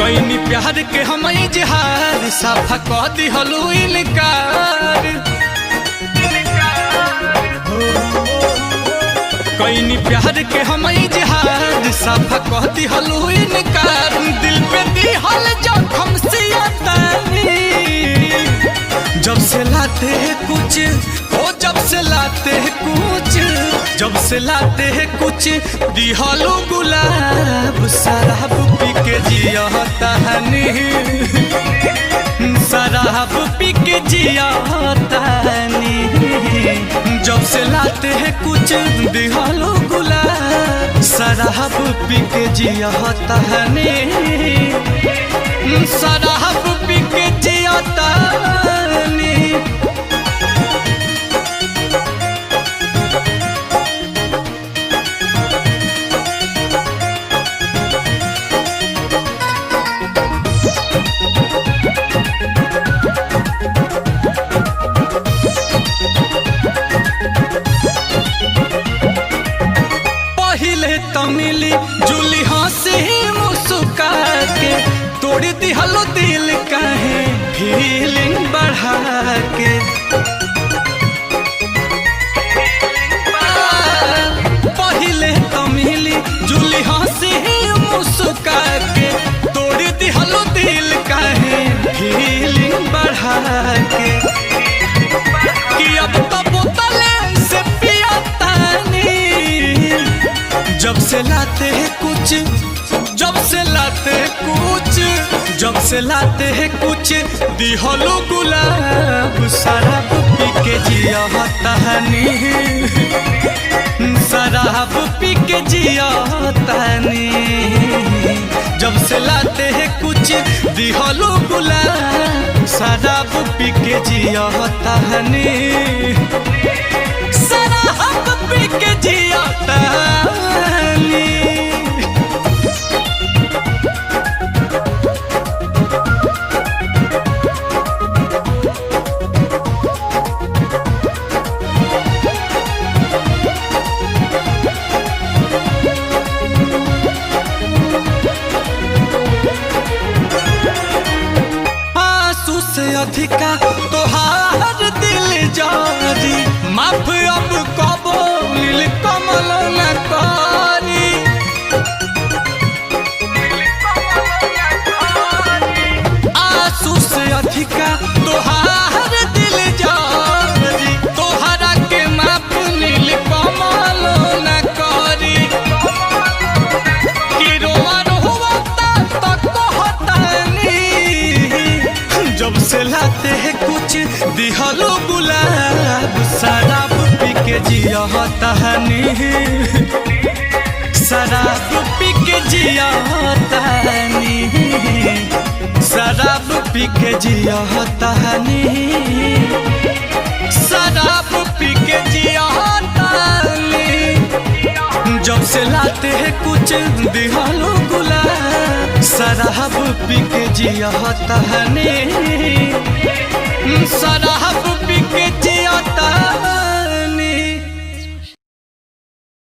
कैनी प्यार के हम इजहार साफा कह दिहलू इनकार। कैनी प्यार के हम इजहार साफा कह दिहलू इनकार। दिल पे दिहल जखम सियतानी जब से लाते हैं कुछ ओ जब से लाते हैं कुछ जब से लाते हैं कुछ दिहलू गुलाब शराब पी के जियाता हनी शराब पी के जियाता हनी। जब से लाते हैं कुछ दिहलू गुलाब शराब पी के जियाता हनी शराब पी के जियाता हनी। मिली जुली हंसी मुस्का के तोड़ दिहलो दिल काहे फीलिंग बढ़ा के। पहले तो मिली जुली हंसी मुस्का के तोड़ दिहलो दिल काहे फीलिंग बढ़ा के। कि अब तो बोतले से पियातानी जब से लाते हैं कुछ जब से लाते हैं कुछ जब से लाते हैं कुछ दिहलो गुलाब शराब पी के जियाता हनी शराब पी के जियाता हनी। जब से लाते हैं कुछ दिहलो गुलाब शराब पी के जियाता हनी शराब पी के जियाता हनी। आंसू से अधिका तोहार दिल जारी माफ अब कबो नील कमल न करी। आंसू से अधिका तोहार दिल जारी तोहरा के माफ नील कमल न करी। कि रोआ रोता तक कहतानी जब से लाते हैं कुछ दिहलो गुलाब शराब पी के जियाता हनी शराब पी के जियाता हनी शराब पी के जियाता हनी शराब पी के जियाता हनी। जब से लाते हैं कुछ दिहलो गुलाब शराब पी के जियाता हनी शराब पी के